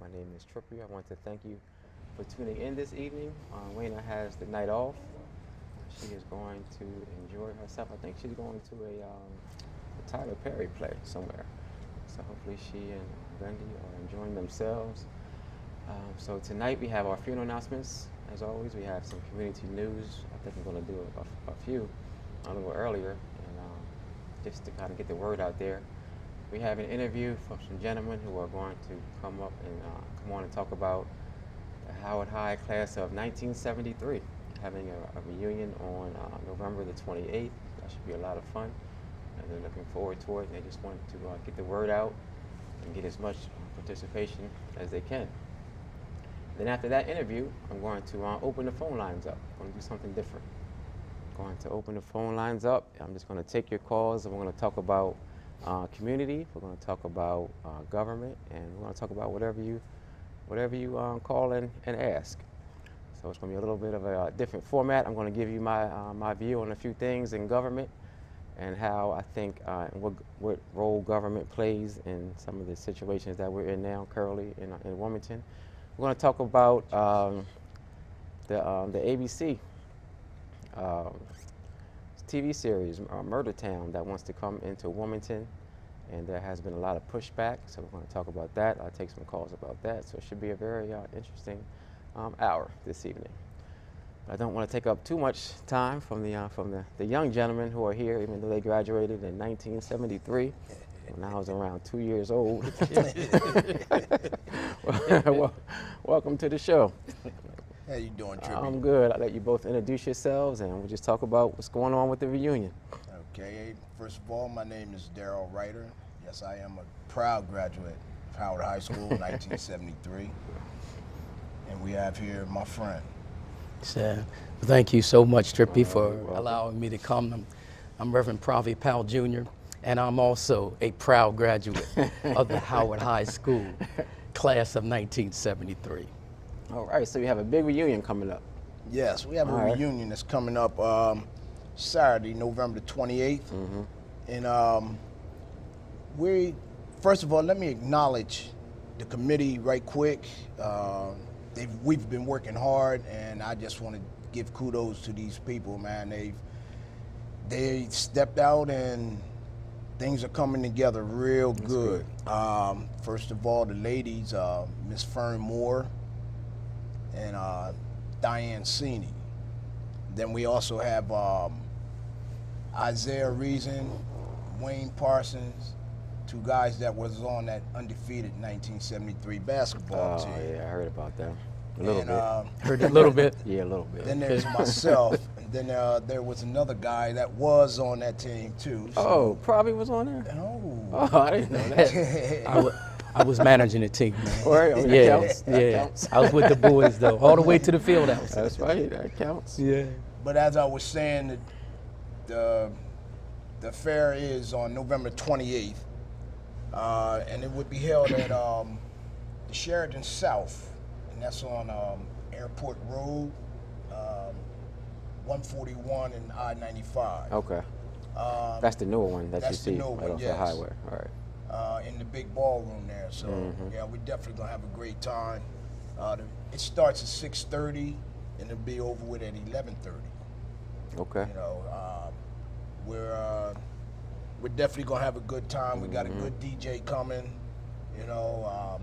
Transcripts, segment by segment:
My name is Trippy. I want to thank you for tuning in this evening. Wayna has the night off. She is going to enjoy herself. I think she's going to a Tyler Perry play somewhere. So hopefully she and Gundy are enjoying themselves. So tonight we have our funeral announcements. As always, we have some community news. I think I'm going to do a few a little earlier, and just to kind of get the word out there. We have an interview from some gentlemen who are going to come up and come on and talk about the Howard High class of 1973, having a reunion on November the 28th. That should be a lot of fun, and they're looking forward to it. And they just want to get the word out and get as much participation as they can. Then after that interview, I'm going to open the phone lines up. I'm going to do something different. I'm going to open the phone lines up. I'm just going to take your calls, and we're going to talk about community. We're going to talk about government, and we're going to talk about whatever you call and ask. So it's going to be a little bit of a different format. I'm going to give you my view on a few things in government and how I think what role government plays in some of the situations that we're in now currently in Wilmington. We're going to talk about the ABC TV series, Murder Town, that wants to come into Wilmington, and there has been a lot of pushback, so we're going to talk about that. I'll take some calls about that, so it should be a very interesting hour this evening. I don't want to take up too much time from the young gentlemen who are here, even though they graduated in 1973. When I was around 2 years old. Well, welcome to the show. How you doing, Trippy? I'm good. I'll let you both introduce yourselves, and we'll just talk about what's going on with the reunion. Okay, first of all, my name is Daryl Ryder. Yes, I am a proud graduate of Howard High School, 1973. And we have here my friend. So, thank you so much, Trippy, for allowing me to come. I'm Reverend Pravi Powell Jr., and I'm also a proud graduate of the Howard High School class of 1973. All right, so we have a big reunion coming up. Yes, we have a reunion that's coming up Saturday, November 28th. Mm-hmm. And first of all, let me acknowledge the committee right quick. We've been working hard, and I just want to give kudos to these people, man. They stepped out, and things are coming together real good. First of all, the ladies, Miss Fern Moore and Diane Sini. Then we also have Isaiah Reason, Wayne Parsons, two guys that was on that undefeated 1973 basketball team. Oh, yeah, I heard about that. A little bit. Heard a little bit? Yeah, a little bit. Then there's myself. And then there was another guy that was on that team too. So. Oh, probably was on there? Oh, I didn't know that. I was managing the team, man. That Yeah, counts. That yeah. counts. I was with the boys, though, all the way to the field house. That's right, that counts. Yeah. But as I was saying, the fair is on November 28th, and it would be held at the Sheridan South, and that's on Airport Road, 141 and I-95. Okay. That's the newer one that you that's the see newer right one, off the yes. highway. All right. In the big ballroom there. So yeah, we're definitely gonna have a great time. It starts at 6:30 and it'll be over with at 11:30. Okay. You know, we're definitely gonna have a good time. We got a good DJ coming. You know,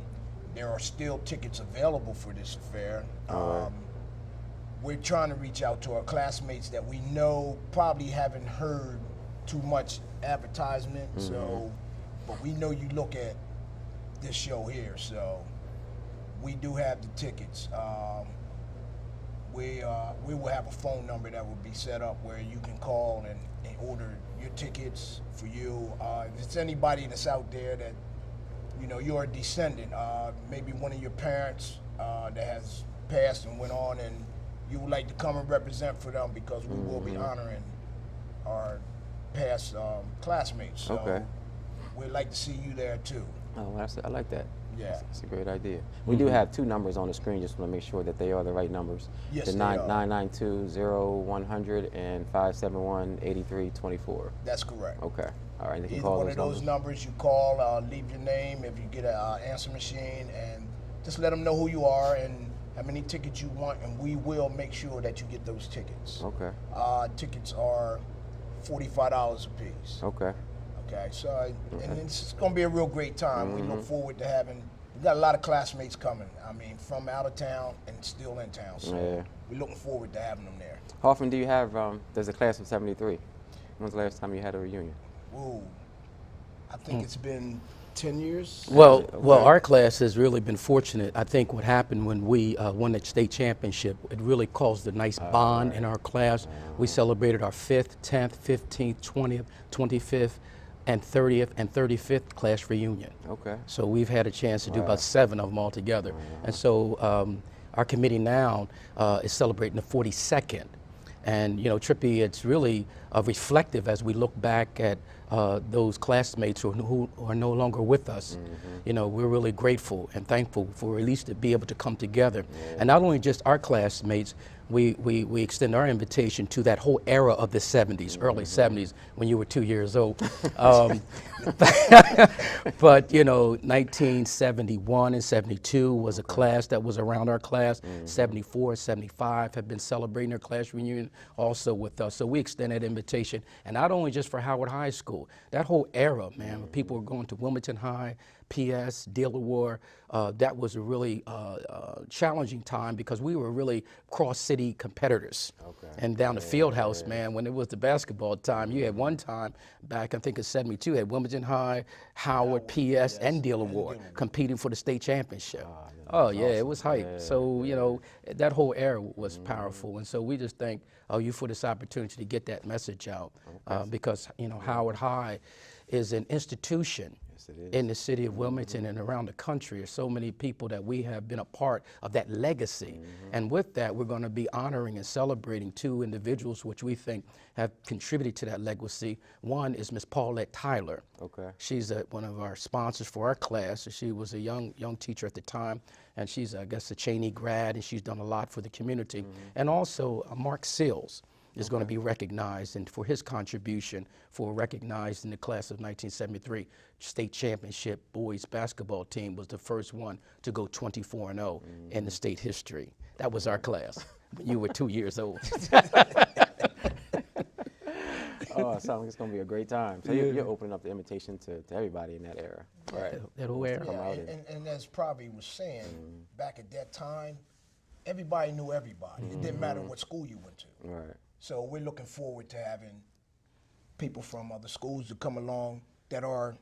there are still tickets available for this affair. We're trying to reach out to our classmates that we know probably haven't heard too much advertisement. So. But we know you look at this show here, so we do have the tickets. We will have a phone number that will be set up where you can call and order your tickets for you. If it's anybody that's out there that, you know, you're a descendant, maybe one of your parents that has passed and went on, and you would like to come and represent for them, because we will be honoring our past classmates. So Okay. We'd like to see you there too. Oh, I like that. Yeah. That's a great idea. We do have two numbers on the screen. Just want to make sure that they are the right numbers. Yes, the they are. 992-0100 and 571-8324. That's correct. Okay. All right. They can Either call one of those numbers. numbers you call, leave your name if you get an answer machine, and just let them know who you are and how many tickets you want, and we will make sure that you get those tickets. Okay. Tickets are $45 a piece. Okay. Okay, so and it's going to be a real great time. We look forward to having. We got a lot of classmates coming. I mean, from out of town and still in town. So we're looking forward to having them there. How often do you have? There's a class of '73. When's the last time you had a reunion? Ooh, I think it's been 10 years. Well, our class has really been fortunate. I think what happened when we won that state championship, it really caused a nice bond in our class. We celebrated our 5th, 10th, 15th, 20th, 25th, and 30th and 35th class reunion. Okay. So we've had a chance to do about 7 of them all together. And so our committee now is celebrating the 42nd. And, you know, Trippy, it's really reflective as we look back at those classmates who are no longer with us. You know, we're really grateful and thankful for at least to be able to come together. And not only just our classmates, we extend our invitation to that whole era of the 70s, early 70s, when you were 2 years old. But, you know, 1971 and 72 was a class that was around our class. 74, 75 have been celebrating their class reunion also with us. So we extend that invitation, and not only just for Howard High School, that whole era, man, when people were going to Wilmington High, PS, Delaware, that was a really challenging time because we were really cross-city competitors. And down the field house, man, when it was the basketball time, you had one time back, I think in 72, had Wilmington High, Howard, PS, and Delaware competing for the state championship. Oh, yeah, it was hype. So, you know, that whole era was powerful. And so we just thank you for this opportunity to get that message out because, you know, Howard High is an institution in the city of Wilmington and around the country. There's so many people that we have been a part of that legacy. And with that, we're going to be honoring and celebrating 2 individuals which we think have contributed to that legacy. One is Miss Paulette Tyler. Okay. She's one of our sponsors for our class. She was a young teacher at the time, and she's, I guess, a Cheney grad, and she's done a lot for the community. And also Mark Seals is going to be recognized, and for his contribution for recognized in the class of 1973 state championship boys basketball team was the first one to go 24-0 in the state history. That was our class when you were 2 years old. Oh, it sounds like it's going to be a great time. So you're opening up the invitation to everybody in that era. Right. That whole era. And as Pravi was saying, back at that time, everybody knew everybody. It didn't matter what school you went to. Right. So we're looking forward to having people from other schools to come along that are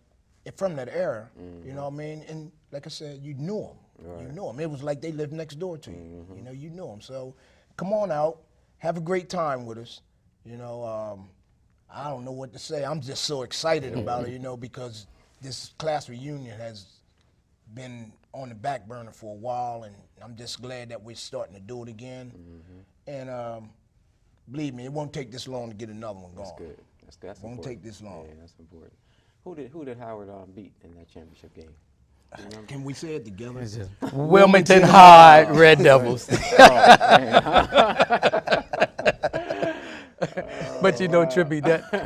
from that era, you know what I mean? And like I said, you knew them. You knew them. It was like they lived next door to you. You know, you knew them. So come on out, have a great time with us. You know, I don't know what to say. I'm just so excited about it, you know, because this class reunion has been on the back burner for a while, and I'm just glad that we're starting to do it again. And believe me, it won't take this long to get another one going. That's good. That's won't important. take this long. Yeah, that's important. Who did Howard beat in that championship game? Can we say it together? Wilmington High Red Devils. But you know, Trippy,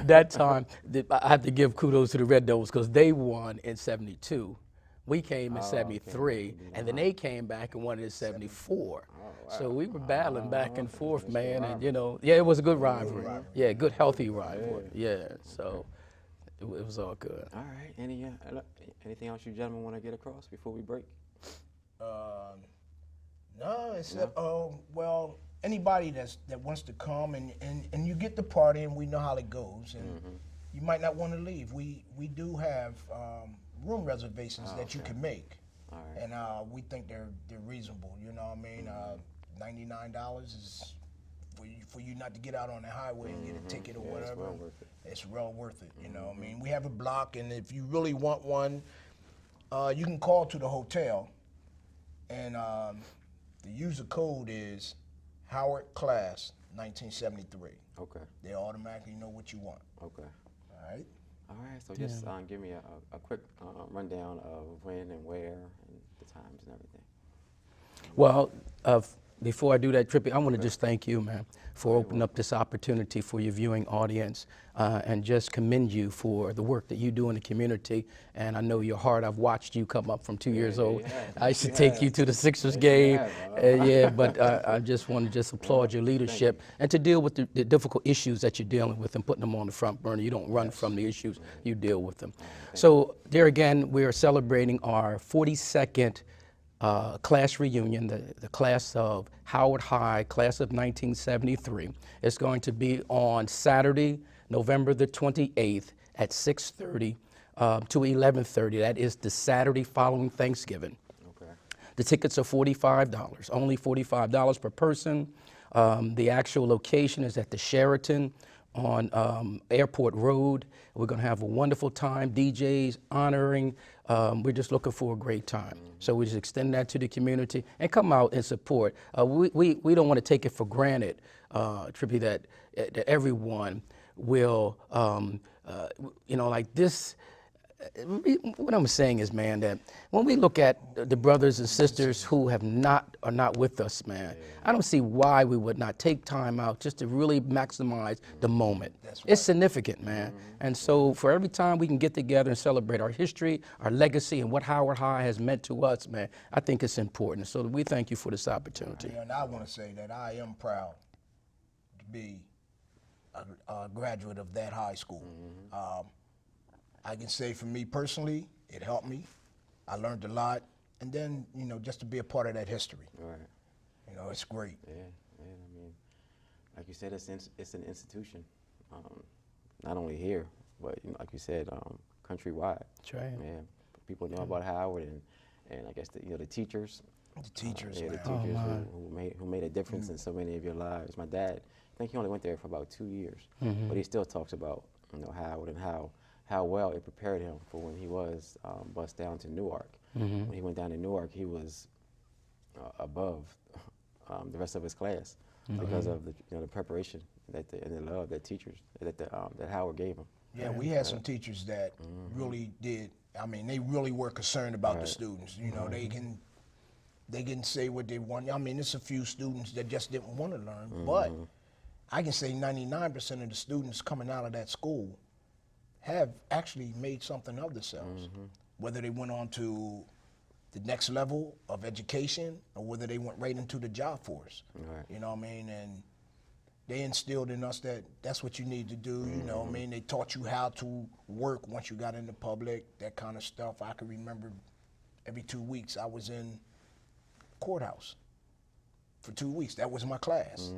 that time, I have to give kudos to the Red Devils because they won in 72. We came in 73, and then they came back and won in 74. So we were battling back and forth, man, and you know, yeah, it was a good rivalry. Yeah, good, healthy rivalry. Yeah, so it was all good. All right. Anything else you gentlemen want to get across before we break? No, except well, anybody that wants to come and you get the party, and we know how it goes, and you might not want to leave. We do have room reservations that you can make, and we think they're reasonable. You know what I mean? $99 is for you not to get out on the highway and get a ticket or whatever. It's well worth it. It's well worth it. You know what I mean? We have a block, and if you really want one, you can call to the hotel, and the user code is Howard Class 1973. Okay. They automatically know what you want. Okay. All right. All right. So just give me a quick rundown of when and where and the times and everything. Well, Before I do that, Trippy, I want to just thank you, man, for opening up this opportunity for your viewing audience, and just commend you for the work that you do in the community. And I know your heart. I've watched you come up from 2 years old. I used to take you to the Sixers game. Yeah, but I just want to just applaud your leadership and to deal with the difficult issues that you're dealing with and putting them on the front burner. You don't run from the issues, you deal with them. So there again, we are celebrating our 42nd class reunion, the class of Howard High, class of 1973. It's going to be on Saturday, November the 28th at 6:30 to 11:30. That is the Saturday following Thanksgiving. Okay. The tickets are $45, only $45 per person. The actual location is at the Sheraton on Airport Road. We're going to have a wonderful time, DJs honoring. We're just looking for a great time. So we just extend that to the community and come out and support. We don't want to take it for granted, Trippy, that everyone will, like this. What I'm saying is, man, that when we look at the brothers and sisters who are not with us, man, I don't see why we would not take time out just to really maximize the moment. It's significant, man. And so for every time we can get together and celebrate our history, our legacy, and what Howard High has meant to us, man, I think it's important. So we thank you for this opportunity. And I want to say that I am proud to be a graduate of that high school. I can say for me personally, it helped me. I learned a lot. And then, just to be a part of that history. Right. It's great. Yeah, I mean, like you said, it's an institution, not only here, but like you said, countrywide. That's right. Man, people know about Howard, and I guess the teachers. The teachers, the man. teachers who made a difference in so many of your lives. My dad, I think he only went there for about 2 years, but he still talks about Howard and how well it prepared him for when he was bused down to Newark. When he went down to Newark, he was above the rest of his class because of the preparation and the love that teachers that Howard gave him. Yeah, we had some teachers that really did. I mean, they really were concerned about the students. They can say what they want. I mean, there's a few students that just didn't want to learn, but I can say 99% of the students coming out of that school have actually made something of themselves, whether they went on to the next level of education or whether they went right into the job force. Right. You know what I mean? And they instilled in us that that's what you need to do, you know what I mean? They taught you how to work once you got into public, that kind of stuff. I can remember every 2 weeks I was in courthouse for 2 weeks. That was my class.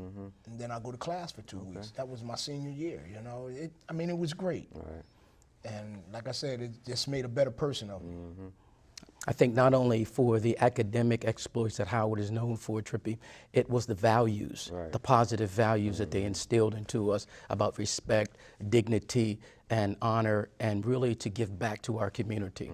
And then I go to class for 2 weeks. That was my senior year, it was great. Right. And like I said, it just made a better person of me. I think not only for the academic exploits that Howard is known for, Trippy, it was the values, the positive values that they instilled into us about respect, dignity, and honor, and really to give back to our community.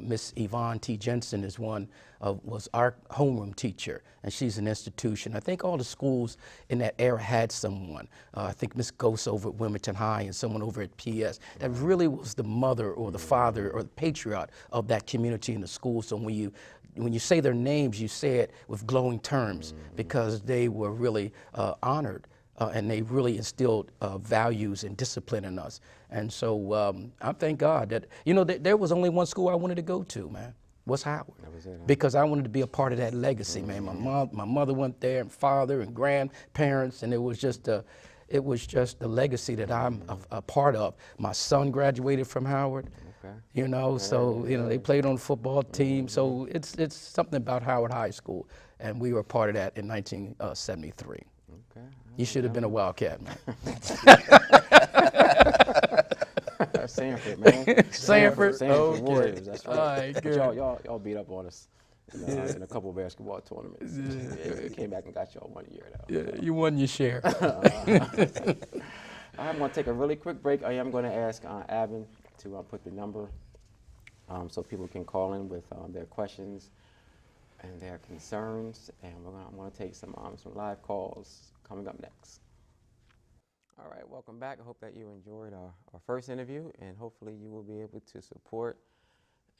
Miss Yvonne T. Jensen is was our homeroom teacher, and she's an institution. I think all the schools in that era had someone. I think Miss Ghost over at Wilmington High and someone over at PS that really was the mother or the father or the patriarch of that community in the school. So when you say their names, you say it with glowing terms because they were really honored. And they really instilled values and discipline in us. And so I thank God that, there was only one school I wanted to go to, man, was Howard. That was it, huh? Because I wanted to be a part of that legacy, man. My mother went there, and father and grandparents, and it was just a legacy that I'm a part of. My son graduated from Howard. Okay. They played on the football team. So it's something about Howard High School, and we were part of that in 1973. Okay. You should have been a Wildcat, man. Sanford, man. Sanford Okay. Warriors. That's right. All right, But good. y'all beat up on us in a couple of basketball tournaments. Yeah, we came back and got y'all 1 year, though. Yeah, you won your share. I'm going to take a really quick break. I am going to ask Abin to put the number so people can call in with their questions and their concerns. And I'm going to take some live calls coming up next. All right, welcome back. I hope that you enjoyed our first interview, and hopefully you will be able to support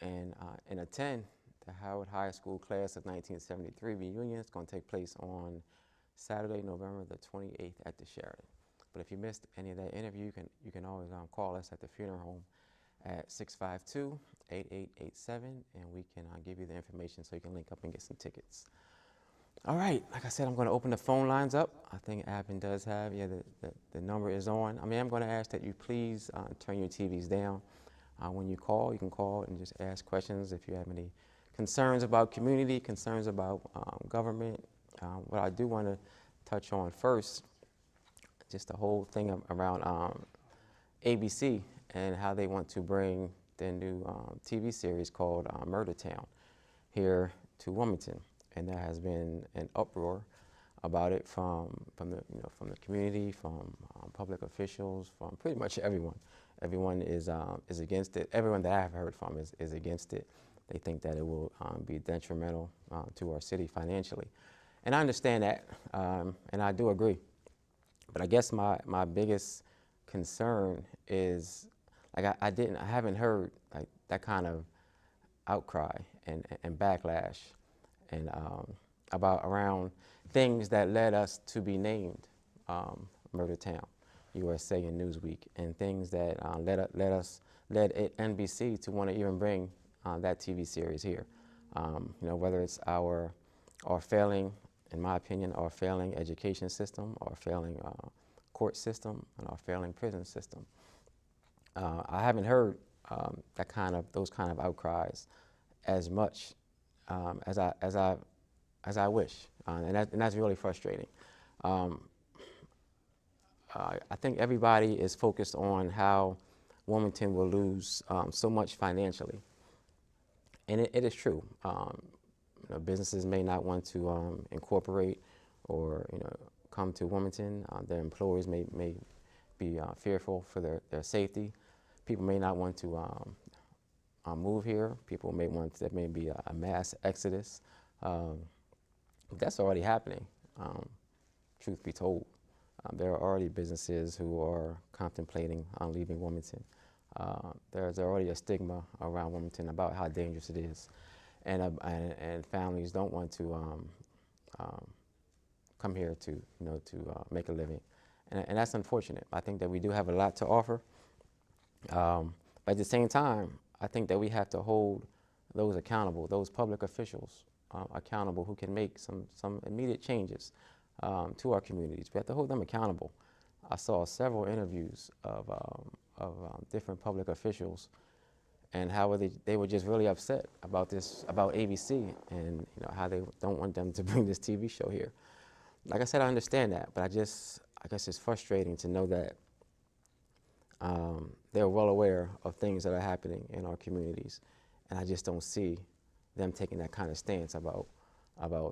and attend the Howard High School class of 1973 reunion. It's going to take place on Saturday, November the 28th at the Sheraton. But if you missed any of that interview, you can always call us at the funeral home at 652-8887, and we can give you the information so you can link up and get some tickets. All right, like I said, I'm going to open the phone lines up. I think Abin does have, the number is on. I mean, I'm going to ask that you please turn your TVs down. When you can call and just ask questions if you have any concerns about community, concerns about government. What I do want to touch on first, just the whole thing around ABC and how they want to bring their new TV series called Murder Town here to Wilmington. And there has been an uproar about it from the community, from public officials, from pretty much everyone. Everyone is against it. Everyone that I have heard from is against it. They think that it will be detrimental to our city financially. And I understand that, and I do agree. But I guess my biggest concern is, like, I haven't heard like that kind of outcry and backlash and around things that led us to be named Murder Town, USA and Newsweek, and things that led NBC to want to even bring that TV series here. Whether it's our failing, in my opinion, our failing education system, our failing court system, and our failing prison system. I haven't heard those kind of outcries as much as I wish, and that's really frustrating. I think everybody is focused on how Wilmington will lose so much financially, and it is true. Businesses may not want to incorporate or come to Wilmington. Their employees may be fearful for their safety. People may not want to move here. People may want, there may be a mass exodus. That's already happening, truth be told. There are already businesses who are contemplating on leaving Wilmington. There's already a stigma around Wilmington about how dangerous it is. And families don't want to come here to make a living, and that's unfortunate. I think that we do have a lot to offer, but at the same time, I think that we have to hold those accountable, those public officials accountable who can make some immediate changes to our communities. We have to hold them accountable. I saw several interviews of different public officials, and how they were just really upset about ABC, and how they don't want them to bring this TV show here. Like I said, I understand that, but I guess it's frustrating to know that they're well aware of things that are happening in our communities, and I just don't see them taking that kind of stance about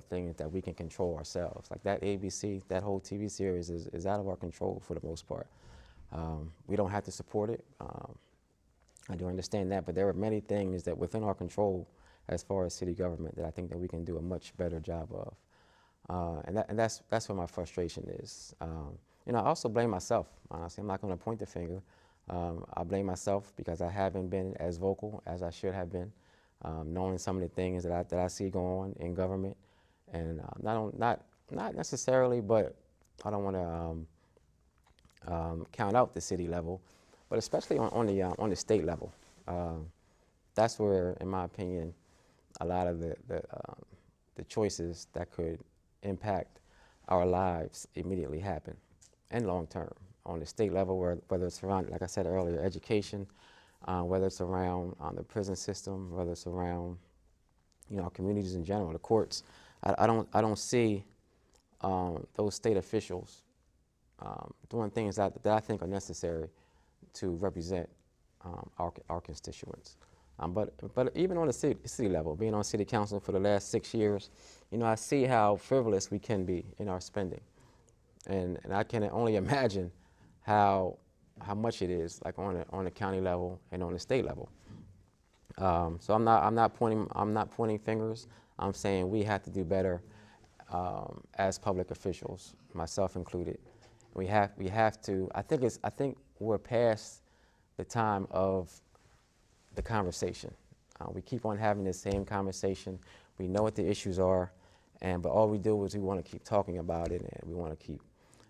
things that we can control ourselves. Like that ABC, that whole TV series is out of our control for the most part. We don't have to support it. I do understand that, but there are many things that within our control as far as city government that I think that we can do a much better job of. And that's where my frustration is. I also blame myself, honestly. I'm not going to point the finger. I blame myself because I haven't been as vocal as I should have been, knowing some of the things that I see going on in government. And not necessarily, but I don't want to count out the city level, but especially on the state level. That's where, in my opinion, a lot of the choices that could impact our lives immediately happen, and long term. On the state level, whether it's around, like I said earlier, education, whether it's around the prison system, whether it's around our communities in general, the courts. I don't see those state officials doing things that I think are necessary to represent our constituents. But even on the city level, being on city council for the last 6 years, I see how frivolous we can be in our spending, and I can only imagine how much it is, like on the county level and on the state level. So I'm not pointing fingers. I'm saying we have to do better as public officials, myself included. We have to. I think we're past the time of the conversation. We keep on having the same conversation. We know what the issues are, but all we do is we want to keep talking about it, and we want to keep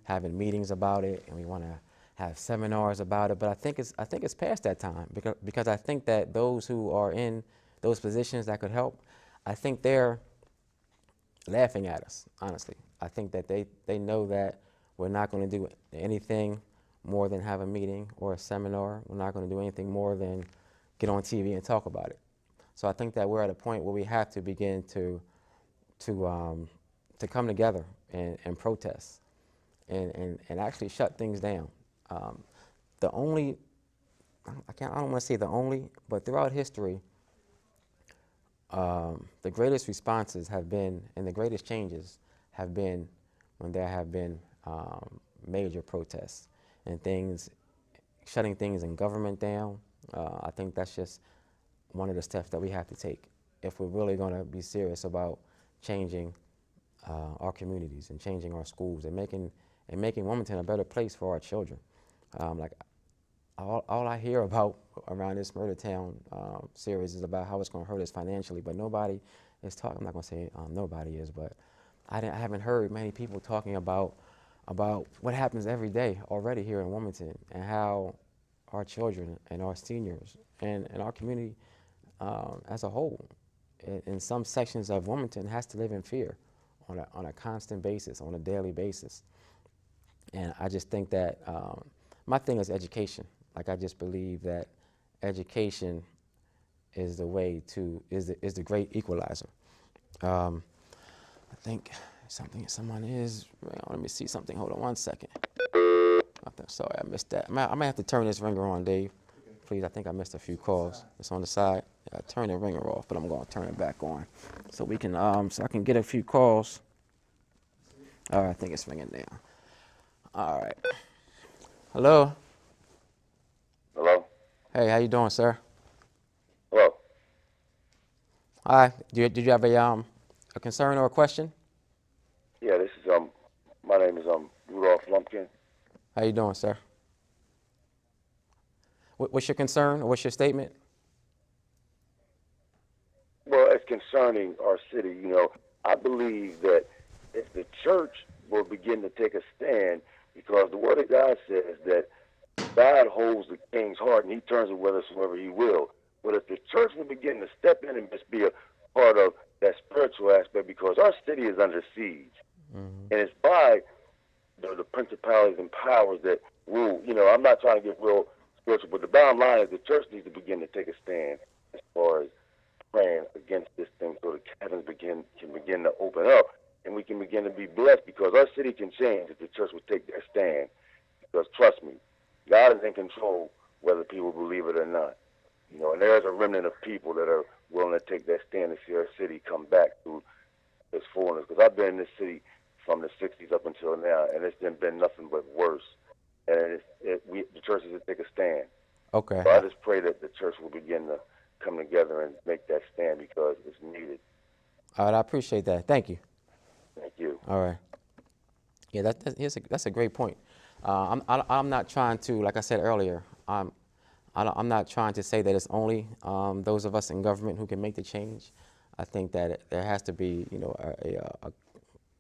having meetings about it, and we want to have seminars about it. But I think it's past that time, because I think that those who are in those positions that could help, I think they're laughing at us, honestly. I think that they know that we're not going to do anything more than have a meeting or a seminar. We're not going to do anything more than get on TV and talk about it. So I think that we're at a point where we have to begin to come together and protest and actually shut things down. The only, I don't want to say the only, but throughout history, the greatest responses have been, and the greatest changes have been when there have been major protests and things, shutting things in government down. I think that's just one of the steps that we have to take if we're really going to be serious about changing our communities and changing our schools and making Wilmington a better place for our children. Like all I hear about around this Murder Town series is about how it's going to hurt us financially, but nobody is talking. I'm not going to say nobody is, but I haven't heard many people talking about what happens every day already here in Wilmington and how our children and our seniors and our community as a whole in some sections of Wilmington has to live in fear on a constant basis, on a daily basis. And I just think that my thing is education. Like, I just believe that education is the way to, is the great equalizer. I think someone is, let me see something, hold on one second. Sorry, I missed that. I might have to turn this ringer on, Dave. Please, I think I missed a few calls. It's on the side. I turned the ringer off, but I'm going to turn it back on so we can, so I can get a few calls. All right, I think it's ringing now. All right. Hello. Hello? Hey, how you doing, sir? Hello? Hi. Did you have a concern or a question? Yeah, this is, my name is, Rudolph Lumpkin. How you doing, sir? What's your concern or what's your statement? Well, it's concerning our city. You know, I believe that if the church will begin to take a stand, because the Word of God says that God holds the king's heart and he turns it whithersoever he will. But if the church will begin to step in and just be a part of that spiritual aspect, because our city is under siege, and it's by the principalities and powers that rule. You know, I'm not trying to get real spiritual, but the bottom line is the church needs to begin to take a stand as far as praying against this thing, so the heavens can begin to open up and we can begin to be blessed, because our city can change if the church would take their stand. Because trust me, God is in control whether people believe it or not. You know, and there's a remnant of people that are willing to take that stand to see our city come back to its fullness. Because I've been in this city from the 60s up until now, and it's been nothing but worse. And the church has to take a stand. Okay. So I just pray that the church will begin to come together and make that stand, because it's needed. All right, I appreciate that. Thank you. Thank you. All right. Yeah, that's a great point. I'm not trying to, like I said earlier, I'm not trying to say that it's only those of us in government who can make the change. I think that there has to be, you know,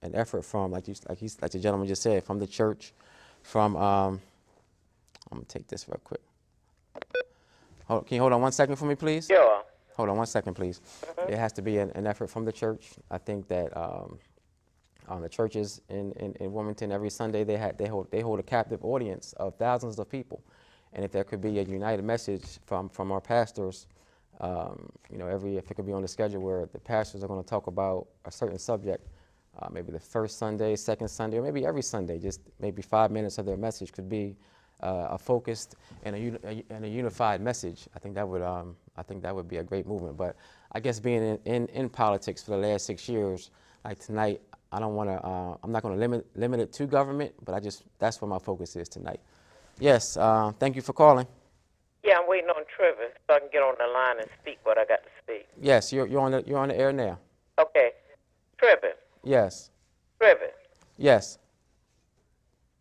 an effort from, like the gentleman just said, from the church, from. I'm gonna take this real quick. Can you hold on 1 second for me, please? Sure. Hold on 1 second, please. There has to be an effort from the church. I think that the churches in Wilmington every Sunday they hold a captive audience of thousands of people, and if there could be a united message from our pastors, you know, if it could be on the schedule where the pastors are going to talk about a certain subject, maybe the first Sunday, second Sunday, or maybe every Sunday, just maybe 5 minutes of their message could be a focused and a unified message. I think that would be a great movement. But I guess being in politics for the last 6 years, like tonight, I don't want to. I'm not going to limit it to government, but that's where my focus is tonight. Yes. Thank you for calling. Yeah, I'm waiting on Trevor so I can get on the line and speak what I got to speak. Yes, you're on the air now. Okay. Trevor. Yes. Trevor. Yes.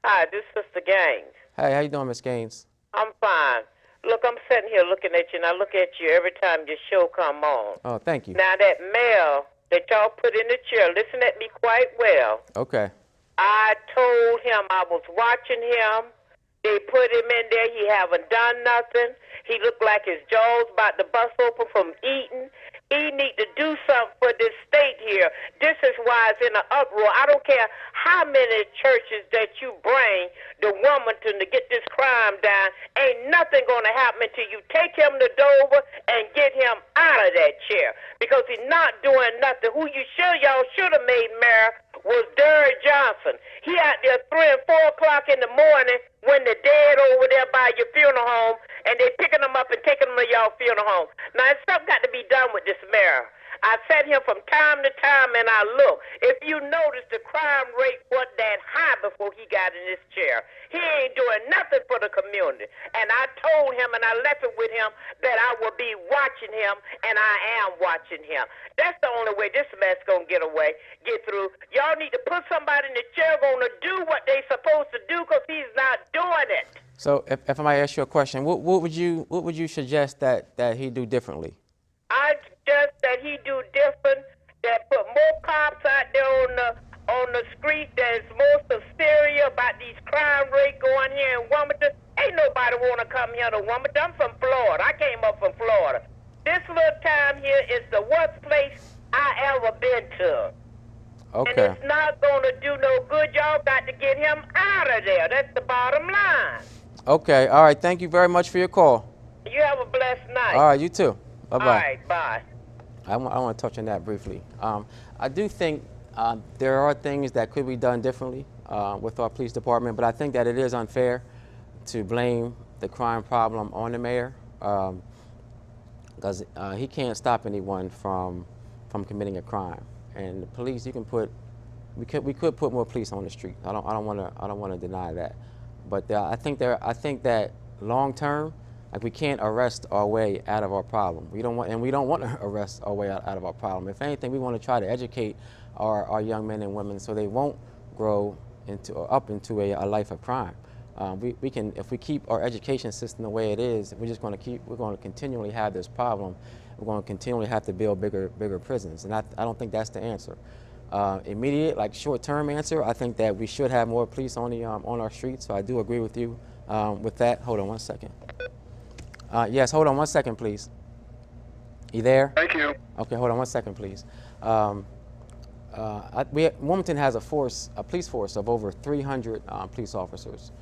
Hi, this is Sister Gaines. Hey, how you doing, Miss Gaines? I'm fine. Look, look, I'm sitting here looking at you, and I look at you every time your show come on. Oh, thank you. Now, that mayor that y'all put in the chair, listen at me quite well. Okay. I told him I was watching him. They put him in there. He haven't done nothing. He looked like his jaws about to bust open from eating. He need to do something for this state here. This is why it's in an uproar. I don't care how many churches that you bring the Wilmington to get this crime down. Ain't nothing going to happen until you take him to Dover and get him out of that chair, because he's not doing nothing. Who y'all should have made mayor was Derrick Johnson. He out there 3 and 4 o'clock in the morning when the dead over there by your funeral home, and they picking them up and taking them to y'all funeral home. Now, something got to be done with this mayor. I sat here from time to time and I look. If you notice, the crime rate wasn't that high before he got in this chair. He ain't doing nothing for the community. And I told him and I left it with him that I will be watching him, and I am watching him. That's the only way this mess gonna get through. Y'all need to put somebody in the chair gonna do what they supposed to do, because he's not doing it. So if I might ask you a question, what would you suggest that he do differently? I suggest that he do different, that put more cops out there on the street, that's more hysteria about these crime rates going here in Wilmington. Ain't nobody want to come here to Wilmington. I'm from Florida. I came up from Florida. This little town here is the worst place I ever been to. Okay. And it's not going to do no good. Y'all got to get him out of there. That's the bottom line. Okay. All right. Thank you very much for your call. You have a blessed night. All right. You too. Bye-bye. All right. Bye. I want to touch on that briefly. I do think there are things that could be done differently with our police department, but I think that it is unfair to blame the crime problem on the mayor, because he can't stop anyone from committing a crime. And the police, we could put more police on the street. I don't want to deny that, but I think that long term, like, we can't arrest our way out of our problem. We don't want to arrest our way out of our problem. If anything, we want to try to educate our young men and women so they won't grow into a life of crime. We can, if we keep our education system the way it is, we're going to continually have this problem. We're going to continually have to build bigger prisons, and I don't think that's the answer. Immediate, like short-term answer, I think that we should have more police on our streets. So I do agree with you with that. Hold on one second. Yes, hold on one second, please. You there? Thank you. Okay, hold on one second, please. Wilmington has a police force of over 300 police officers,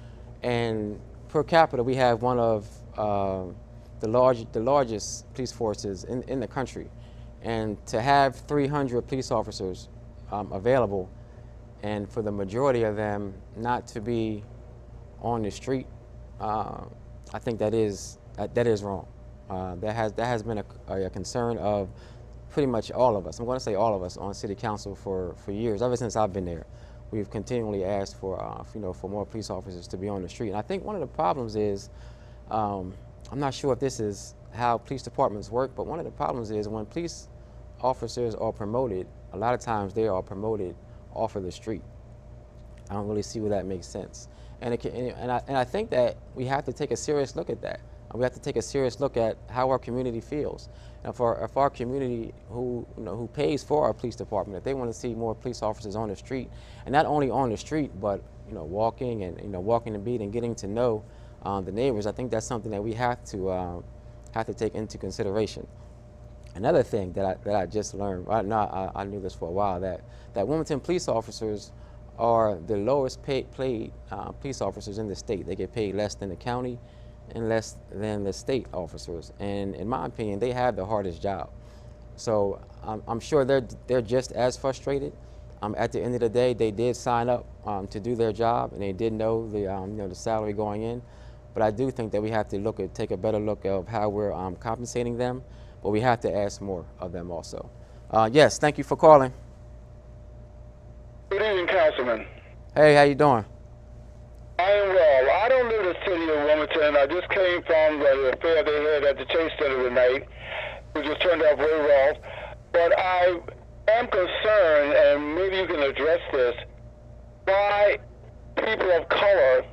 and per capita we have one of the largest police forces in the country. And to have 300 police officers available, and for the majority of them not to be on the street, I think that is wrong. That has been a concern of pretty much all of us. I'm going to say all of us on city council for years. Ever since I've been there, we've continually asked for for more police officers to be on the street. And I think one of the problems is, I'm not sure if this is how police departments work, but one of the problems is when police officers are promoted, a lot of times they are promoted off of the street. I don't really see where that makes sense. And I think that we have to take a serious look at that. We have to take a serious look at how our community feels. And if our community who pays for our police department, if they want to see more police officers on the street, and not only on the street, but walking and walking the beat and getting to know the neighbors, I think that's something that we have to take into consideration. Another thing that I just learned, I knew this for a while, that Wilmington police officers are the lowest paid police officers in the state. They get paid less than the county and less than the state officers. And in my opinion, they have the hardest job. So I'm sure they're just as frustrated. At the end of the day, they did sign up to do their job, and they did know the salary going in. But I do think that we have to take a better look of how we're compensating them, but we have to ask more of them also. Yes, thank you for calling. Good evening, Councilman. Hey, how you doing? I am well. I don't live in the city of Wilmington. I just came from the affair they had at the Chase Center tonight, which just turned out very well. But I am concerned, and maybe you can address this, why people of color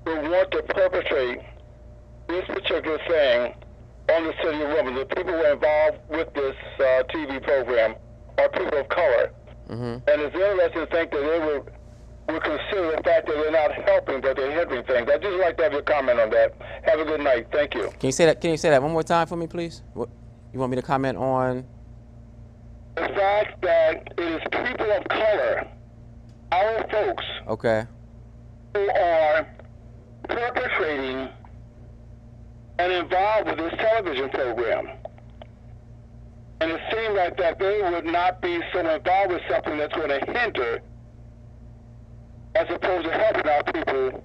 would want to perpetrate this particular thing on the city of Wilmington, the people who are involved with this TV program are people of color. And it's interesting to think that they would consider the fact that they're not helping, but they're hindering things. I'd just like to have your comment on that. Have a good night. Thank you. Can you say that? Can you say that one more time for me, please? What, you want me to comment on? The fact that it is people of color, our folks, Okay. who are perpetrating and involved with this television program. And it seems like that they would not be so involved with something that's going to hinder as opposed to helping our people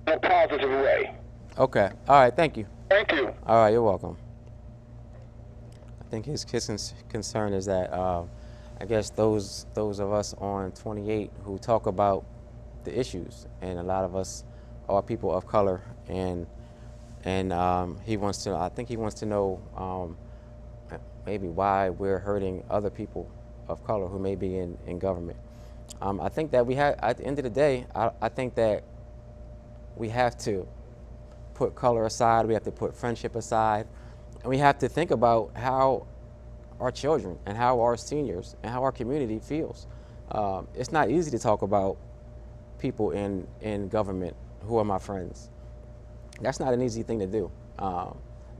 in a positive way. Okay. All right. Thank you. Thank you. All right. You're welcome. I think his concern is that I guess those of us on 28 who talk about the issues, and a lot of us are people of color, and he wants to. I think he wants to know maybe why we're hurting other people of color who may be in government. I think that we have, at the end of the day, I think that we have to put color aside, we have to put friendship aside, and we have to think about how our children and how our seniors and how our community feels. It's not easy to talk about people in government who are my friends. That's not an easy thing to do.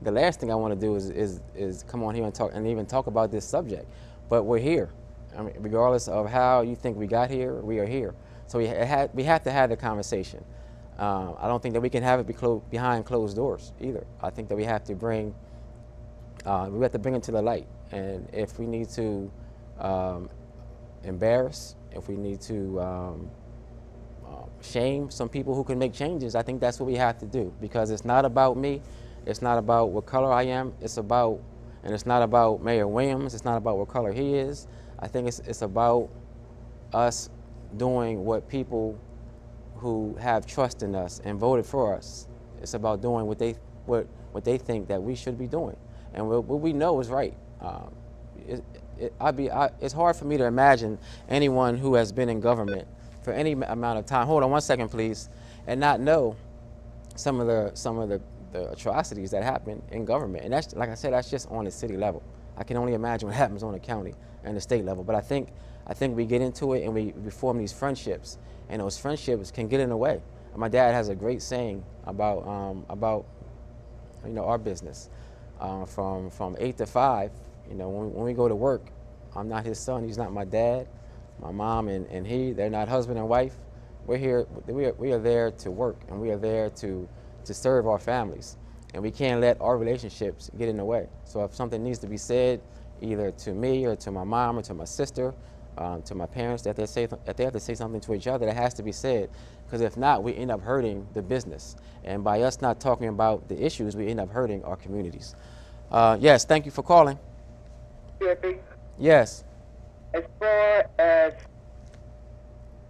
The last thing I want to do is come on here and talk and even talk about this subject, but we're here. I mean, regardless of how you think we got here, we are here. So we have to have the conversation. I don't think that we can have it behind closed doors either. I think that we have to bring it to the light. And if we need to embarrass, if we need to shame some people who can make changes, I think that's what we have to do, because it's not about me. It's not about what color I am. It's not about Mayor Williams. It's not about what color he is. I think it's about us doing what people who have trust in us and voted for us. It's about doing what they think that we should be doing, and what we know is right. It's hard for me to imagine anyone who has been in government for any amount of time. Hold on 1 second, please, and not know some of the atrocities that happen in government. And that's, like I said, that's just on the city level. I can only imagine what happens on the county and the state level. But I think we get into it and we form these friendships, and those friendships can get in the way. My dad has a great saying about our business. From 8 to 5, when we go to work, I'm not his son, he's not my dad. My mom and they're not husband and wife. We're here, we are there to work, and we are there to serve our families. And we can't let our relationships get in the way. So if something needs to be said, either to me or to my mom or to my sister, to my parents, that they have to say something to each other, that has to be said. Because if not, we end up hurting the business. And by us not talking about the issues, we end up hurting our communities. Yes, thank you for calling. Chippy, Yes. as far as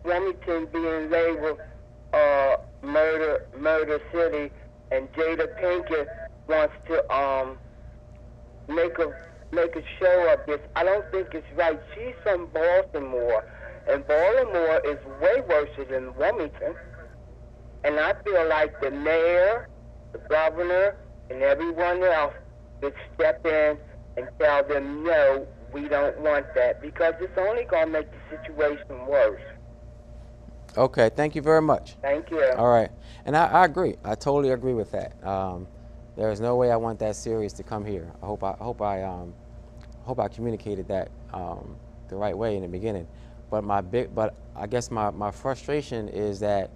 Wilmington being labeled murder city, and Jada Pinkett wants to make a show of this, I don't think it's right. She's from Baltimore, and Baltimore is way worse than Wilmington. And I feel like the mayor, the governor, and everyone else should step in and tell them, no, we don't want that, because it's only going to make the situation worse. Okay, thank you very much. Thank you. All right, and I agree. I totally agree with that. There is no way I want that series to come here. I hope I communicated that the right way in the beginning. But I guess my frustration is that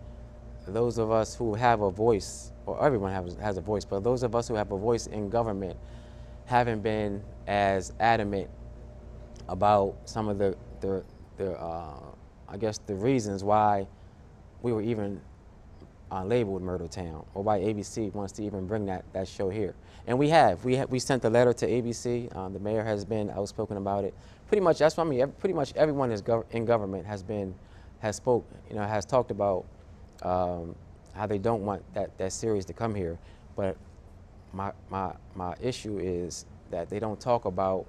those of us who have a voice, or everyone has a voice, but those of us who have a voice in government haven't been as adamant about some of the I guess the reasons why we were even labeled Murder Town, or why ABC wants to even bring that show here. And we sent a letter to ABC. The mayor has been outspoken about it. Pretty much, that's what I mean. Pretty much everyone in government has talked about how they don't want that series to come here. But my issue is that they don't talk about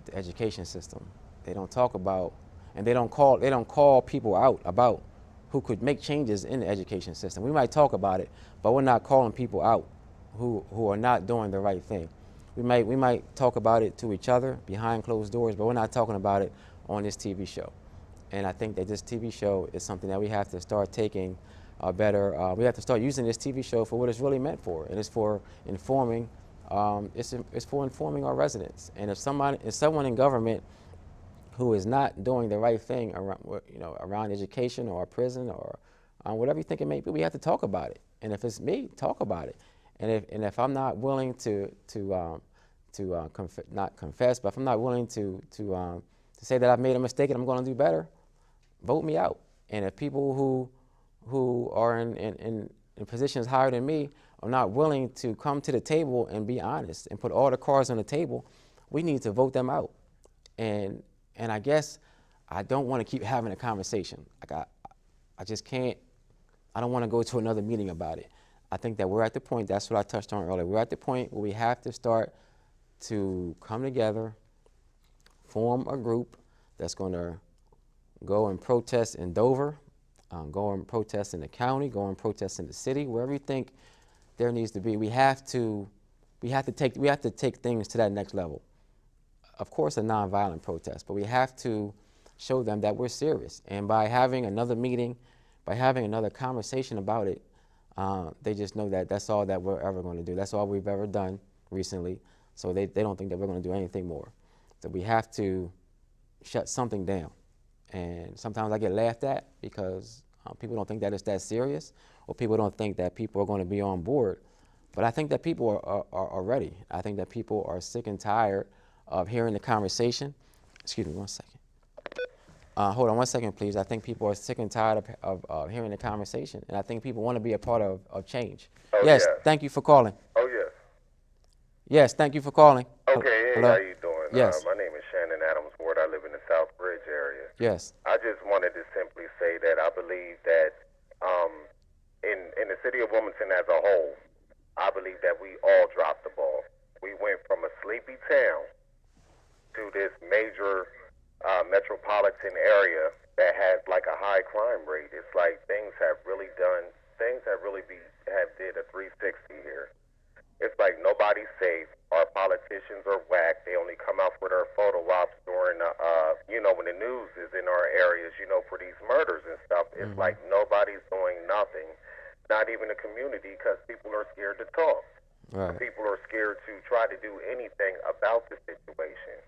the education system. They don't talk about, and they don't call people out about who could make changes in the education system. We might talk about it, but we're not calling people out who are not doing the right thing. We might talk about it to each other behind closed doors, but we're not talking about it on this TV show. And I think that this TV show is something that we have to start taking we have to start using this TV show for what it's really meant for, and it's for informing. It's for informing our residents. And if someone in government who is not doing the right thing around education or prison or whatever you think it may be, we have to talk about it. And if it's me, talk about it. And if I'm not willing to not confess, but if I'm not willing to say that I've made a mistake and I'm going to do better, vote me out. And if people who are in positions higher than me are not willing to come to the table and be honest and put all the cards on the table, we need to vote them out. And I guess I don't want to keep having a conversation. I just can't. I don't want to go to another meeting about it. I think that we're at the point, that's what I touched on earlier, we're at the point where we have to start to come together, form a group that's going to go and protest in Dover, go and protest in the county, go and protest in the city, wherever you think there needs to be. We have to take things to that next level. Of course, a nonviolent protest, but we have to show them that we're serious. And by having another meeting, by having another conversation about it, they just know that that's all that we're ever going to do. That's all we've ever done recently. So they don't think that we're going to do anything more. So we have to shut something down. And sometimes I get laughed at because people don't think that it's that serious, or people don't think that people are going to be on board. But I think that people are ready. I think that people are sick and tired of hearing the conversation. Excuse me 1 second. Hold on 1 second, please. I think people are sick and tired of hearing the conversation, and I think people want to be a part of change. Oh, yes, yeah. Thank you for calling. Oh, yes. Yes, thank you for calling. Okay, hey, hello? how you doing? Yes. My name is Shannon Adams Ward. I live in the South Bridge area. Yes. I just wanted to simply say that I believe that in the city of Wilmington as a whole, I believe that we all dropped the ball. We went from a sleepy town to this major metropolitan area that has like a high crime rate. It's like things have really did a 360 here. It's like nobody's safe. Our politicians are whack. They only come out for their photo ops during when the news is in our areas, for these murders and stuff. It's like nobody's doing nothing, not even the community, because people are scared to talk. Right. People are scared to try to do anything about the situation.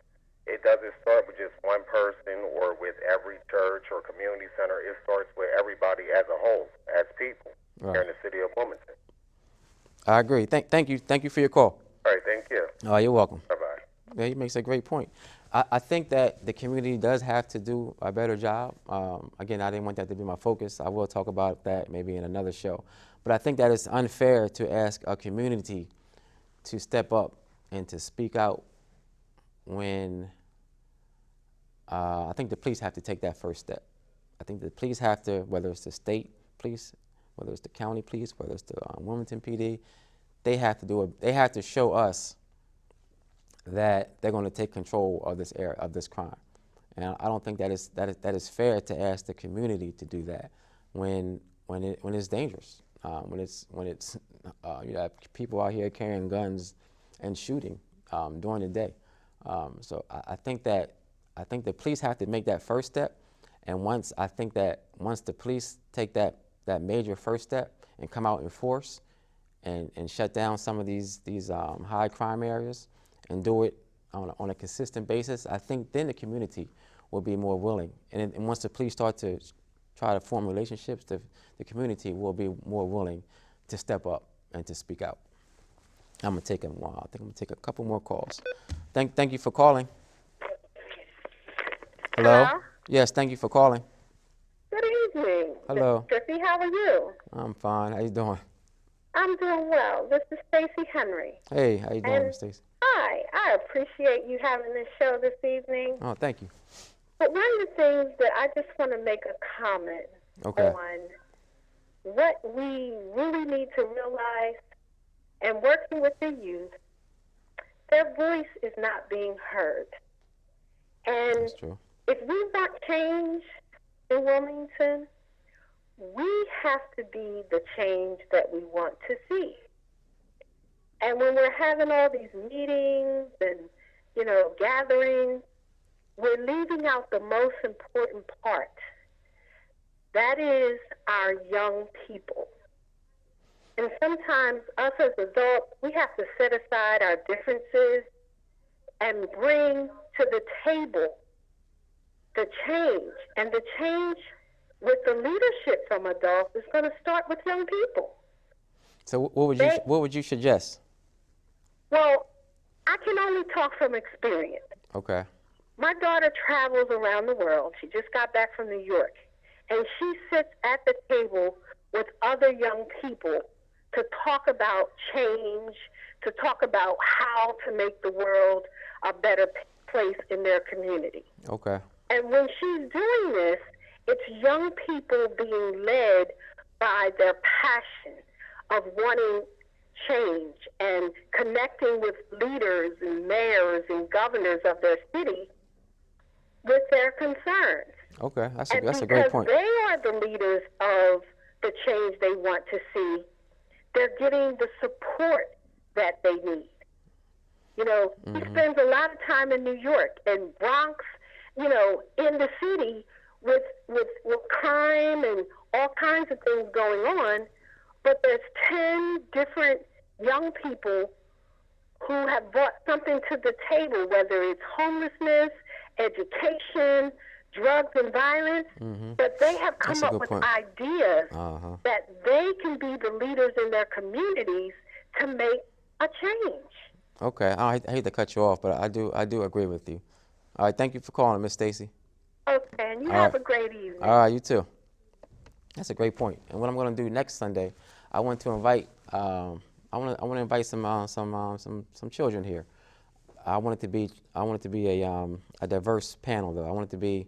It doesn't start with just one person or with every church or community center. It starts with everybody as a whole, as people here in the city of Wilmington. I agree. Thank you for your call. All right, thank you. You're welcome. Bye-bye. Yeah, he makes a great point. I think that the community does have to do a better job. Again, I didn't want that to be my focus. I will talk about that maybe in another show. But I think that it's unfair to ask a community to step up and to speak out when I think the police have to take that first step. I think the police have to, whether it's the state police, whether it's the county police, whether it's the Wilmington PD, they have to show us that they're going to take control of this area, of this crime. And I don't think that is fair to ask the community to do that when it's dangerous, when it's you have people out here carrying guns and shooting during the day. So I think the police have to make that first step. And once the police take that major first step and come out in force and shut down some of these high crime areas and do it on a consistent basis, I think then the community will be more willing. And once the police start to try to form relationships, the community will be more willing to step up and to speak out. I think I'm gonna take a couple more calls. Thank you for calling. Hello? Yes, thank you for calling. Good evening. Hello. Trippy, how are you? I'm fine. How you doing? I'm doing well. This is Stacey Henry. Hey, how you doing, Stacey? Hi. I appreciate you having this show this evening. Oh, thank you. But one of the things that I just want to make a comment on what we really need to realize, and working with the youth, their voice is not being heard. And That's true. if we want change in Wilmington, we have to be the change that we want to see. And when we're having all these meetings and, gatherings, we're leaving out the most important part. That is our young people. And sometimes us as adults, we have to set aside our differences and bring to the table the change. And the change with the leadership from adults is going to start with young people. So what would you suggest? Well, I can only talk from experience. Okay. My daughter travels around the world. She just got back from New York. And she sits at the table with other young people to talk about change, to talk about how to make the world a better place in their community. Okay. And when she's doing this, it's young people being led by their passion of wanting change and connecting with leaders and mayors and governors of their city with their concerns. Okay, that's a great point. Because they are the leaders of the change they want to see, they're getting the support that they need. He spends a lot of time in New York and Bronx, in the city with crime and all kinds of things going on. But there's 10 different young people who have brought something to the table, whether it's homelessness, education, drugs and violence, but they have come up with ideas that they can be the leaders in their communities to make a change. Okay, I hate to cut you off, but I do agree with you. All right, thank you for calling, Miss Stacy. Okay, and you have a great evening. All right, you too. That's a great point. And what I'm going to do next Sunday, I want to invite I want to invite some children here. I want it to be a diverse panel though. I want it to be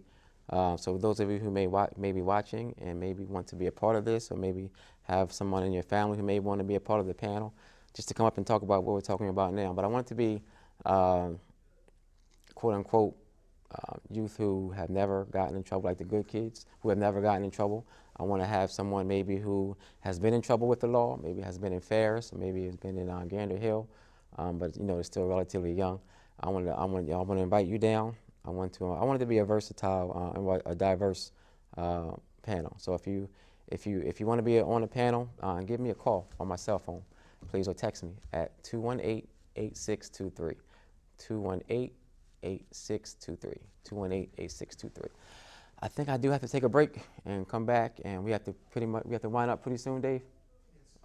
so those of you who may be watching and maybe want to be a part of this, or maybe have someone in your family who may want to be a part of the panel, just to come up and talk about what we're talking about now. But I want it to be quote unquote youth who have never gotten in trouble, like the good kids who have never gotten in trouble. I want to have someone maybe who has been in trouble with the law, maybe has been in Ferris, or maybe has been in Gander Hill, but is still relatively young. I want to invite you down. I want it to be a versatile and a diverse panel. So if you want to be on the panel, give me a call on my cell phone, please, or text me at 218-8623. 218-8623. 218-8623. I think I do have to take a break and come back, and we have to wind up pretty soon, Dave.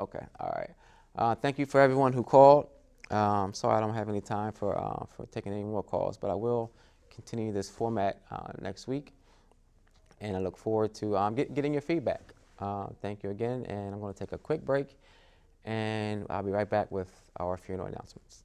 Okay, all right. Thank you for everyone who called. Sorry I don't have any time for taking any more calls, but I will continue this format next week, and I look forward to getting your feedback. Thank you again, and I'm going to take a quick break, and I'll be right back with our funeral announcements.